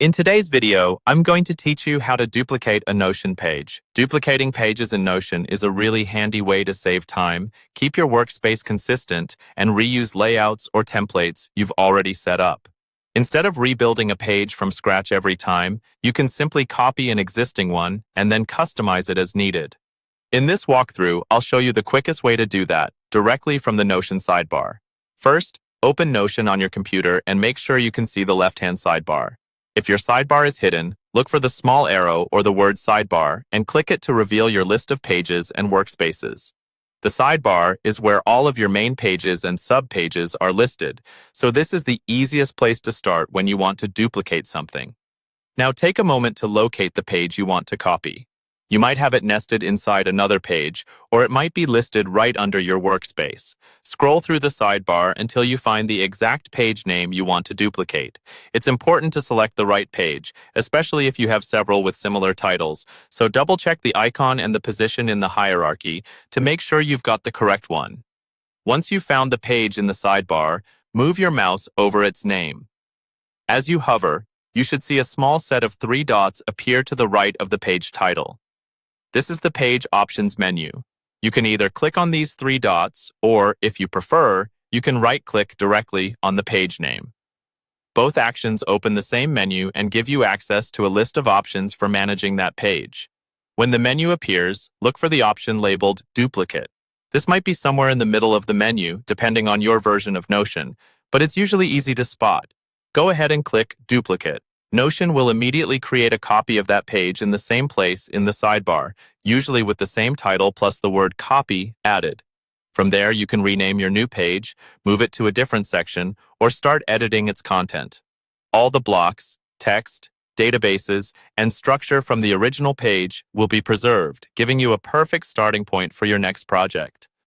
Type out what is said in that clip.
In today's video, I'm going to teach you how to duplicate a Notion page. Duplicating pages in Notion is a really handy way to save time, keep your workspace consistent, and reuse layouts or templates you've already set up. Instead of rebuilding a page from scratch every time, you can simply copy an existing one and then customize it as needed. In this walkthrough, I'll show you the quickest way to do that, directly from the Notion sidebar. First, open Notion on your computer and make sure you can see the left-hand sidebar. If your sidebar is hidden, look for the small arrow or the word sidebar and click it to reveal your list of pages and workspaces. The sidebar is where all of your main pages and sub-pages are listed, so this is the easiest place to start when you want to duplicate something. Now take a moment to locate the page you want to copy. You might have it nested inside another page, or it might be listed right under your workspace. Scroll through the sidebar until you find the exact page name you want to duplicate. It's important to select the right page, especially if you have several with similar titles, so double-check the icon and the position in the hierarchy to make sure you've got the correct one. Once you've found the page in the sidebar, move your mouse over its name. As you hover, you should see a small set of 3 dots appear to the right of the page title. This is the Page Options menu. You can either click on these 3 dots, or, if you prefer, you can right-click directly on the page name. Both actions open the same menu and give you access to a list of options for managing that page. When the menu appears, look for the option labeled Duplicate. This might be somewhere in the middle of the menu, depending on your version of Notion, but it's usually easy to spot. Go ahead and click Duplicate. Notion will immediately create a copy of that page in the same place in the sidebar, usually with the same title plus the word copy added. From there, you can rename your new page, move it to a different section, or start editing its content. All the blocks, text, databases, and structure from the original page will be preserved, giving you a perfect starting point for your next project.